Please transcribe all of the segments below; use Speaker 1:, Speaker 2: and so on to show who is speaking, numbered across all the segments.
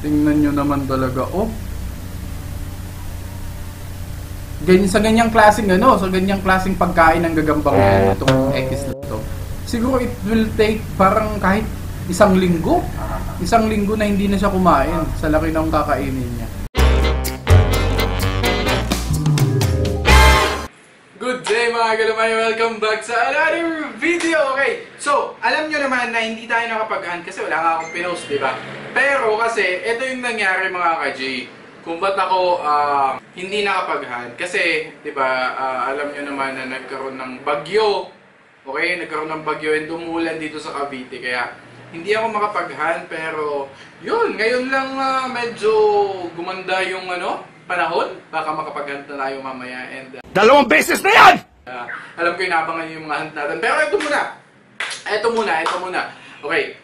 Speaker 1: Tingnan nyo naman talaga, oh. Sa ganyang klaseng sa ganyang klaseng pagkain ng gagambang yan, itong X na to. Siguro it will take parang kahit isang linggo na hindi na siya kumain sa laki ng kakainin niya. Good day mga galamay! Welcome back sa another video! Okay, so alam nyo naman na hindi tayo nakapag-hunt kasi wala nga akong pinost, diba? Pero kasi ito yung nangyari mga ka-J. Kung ba't ako hindi nakapag-hunt kasi, diba, alam nyo naman na nagkaroon ng bagyo. Okay, nagkaroon ng bagyo and umulan dito sa Cavite kaya hindi ako makapag-hunt pero yun, ngayon lang medyo gumanda yung panahon. Baka makapag-hunt na tayo mamaya and
Speaker 2: 2 beses na yan!
Speaker 1: Alam ko inabangan yung mga hunt natin pero ito muna. Okay,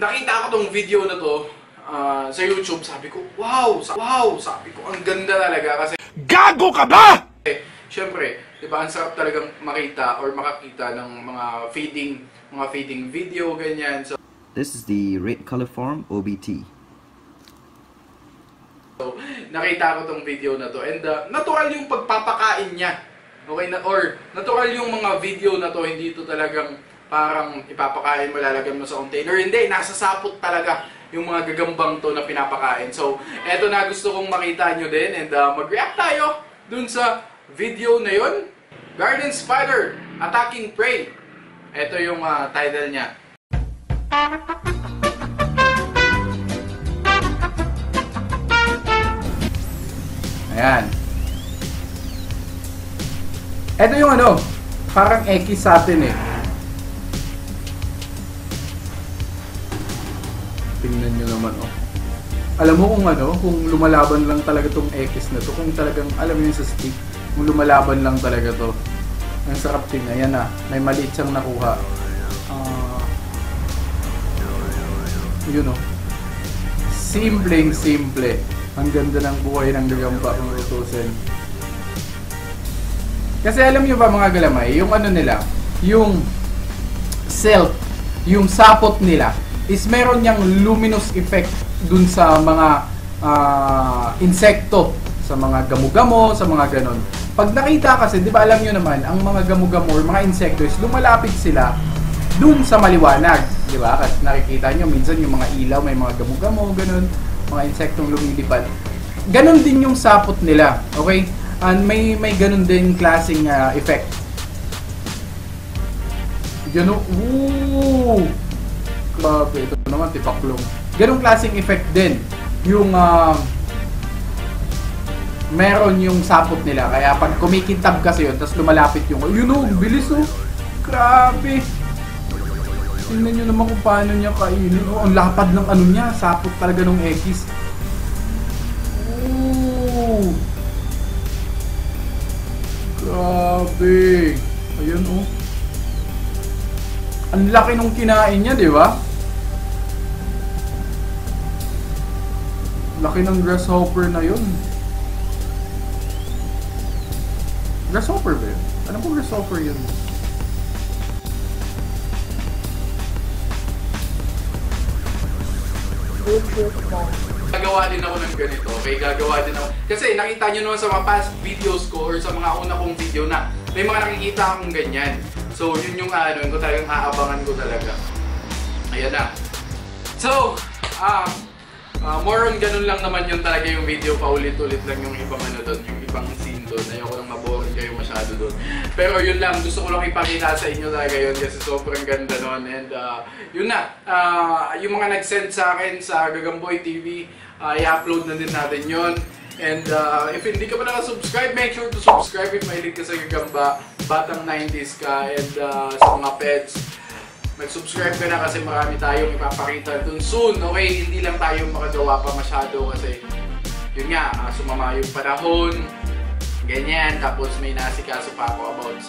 Speaker 1: nakita ko tong video na to sa YouTube, sabi ko, wow, sabi ko, ang ganda talaga kasi
Speaker 2: gago ka ba?
Speaker 1: Siyempre, diba, ang sarap talagang makita or makakita ng mga feeding video, ganyan. So,
Speaker 3: this is the red color form, OBT.
Speaker 1: So, nakita ko tong video na to and natural yung pagpapakain niya. Okay, or natural yung mga video na to, hindi ito talagang parang ipapakain mo, lalagyan mo sa container. Hindi, nasa sapot talaga yung mga gagambang to na pinapakain. So, eto na gusto kong makita nyo din and mag-react tayo dun sa video na yun. Garden Spider Attacking Prey. Eto yung title niya. Ayan. Eto yung parang X sa atin eh. Tingnan nyo naman, oh. Alam mo kung lumalaban lang talaga tong X na to, kung talagang, alam mo yun sa stick, kung lumalaban lang talaga to. Ang sarap din, ayan na, may maliit siyang nakuha. Yun, oh. Simple. Ang ganda ng buhay ng gagamba kung utusin. Kasi alam nyo ba mga galamay, yung nila, yung silk, yung sapot nila, is meron niyang luminous effect dun sa mga insekto, sa mga gamo-gamo, sa mga ganon. Pag nakita kasi, di ba alam nyo naman, ang mga gamo-gamo or mga insekto is lumalapit sila dun sa maliwanag. Di ba? Kasi nakikita nyo, minsan yung mga ilaw, may mga gamo-gamo, ganon, mga insektong lumilipad. Ganon din yung sapot nila. Okay? And may ganon din klaseng effect. Ganon, ooh! Grabe, ito naman, tipaklong. Ganong klaseng effect din yung meron yung sapot nila. Kaya pag kumikintab kasi yun, tapos lumalapit yung, bilis grabe. Tingnan nyo naman kung paano niya kainin. Ang lapad ng niya, sapot talaga ng X. Ooh. Grabe. Ayun ang laki nung kinain niya, di ba? Laki ng grasshopper na yun. Grasshopper ba yun? Alam ko grasshopper yun. Gagawa din ako ng ganito, okay? Gagawa din ako. Kasi nakita nyo naman sa mga past videos ko or sa mga una kong video na may mga nakikita akong ganyan. So, yun yung yung talagang aabangan ko talaga. Ayan na. So, more on ganun lang naman yun talaga yung video. Paulit-ulit lang yung ibang doon, yung ibang scene doon. Ayoko nang maboring kayo masyado doon. Pero yun lang, gusto ko lang ipakita sa inyo talaga yun kasi sobrang ganda nun. And yun na, yung mga nag-send sa akin sa Gagamboy TV, i-upload na din natin yun. And if hindi ka pa nakasubscribe, make sure to subscribe if mahilig ka sa gagamba, batang 90s ka, and sa mga pets. Mag-subscribe ka na kasi marami tayong ipapakita dun soon. Okay, hindi lang tayo makagawa pa masyado kasi yun nga, sumama yung panahon, ganyan. Tapos may nasikaso pa ako about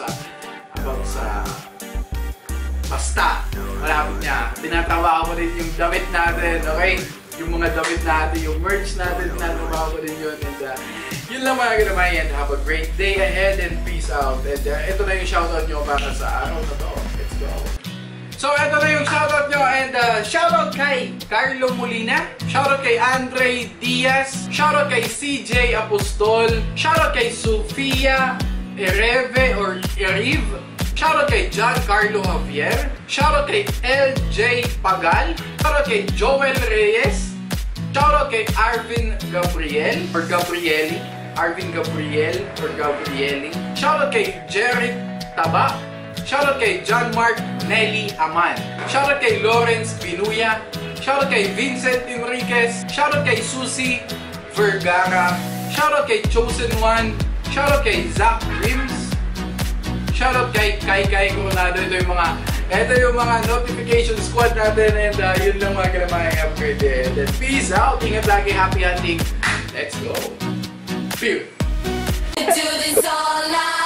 Speaker 1: sa basta, malapit niya. Tinatawa ko rin yung damit natin, okay? Yung mga damit natin, yung merch natin, tinatawa ko rin yun. And yun lang mga ganamay, and have a great day ahead and peace out. And ito na yung shoutout nyo para sa araw na to. Let's go! So, ito na yung shoutout nyo. And shoutout kay Carlo Molina. Shoutout kay Andre Diaz. Shoutout kay CJ Apostol. Shoutout kay Sofia Ereve or Erive. Shoutout kay John Carlo Javier. Shoutout kay LJ Pagal. Shoutout kay Joel Reyes. Shoutout kay Arvin Gabriel or Gabrieli. Arvin Gabriel or Gabrieli. Shoutout kay Jerry Taba. Shoutout kay John Mark Nelly Aman. Shoutout kay Lawrence Binuya. Shoutout kay Vincent Enriquez. Shoutout kay Susie Vergara. Shoutout kay Chosen One. Shoutout kay Zach Rims. Shoutout kay Kai Coronado. Ito yung mga notification squad natin. And yun lang mga kalamang upgrade. And then peace out. Ingat lagi. Happy hunting. Let's go. Pew.
Speaker 4: Do this all night.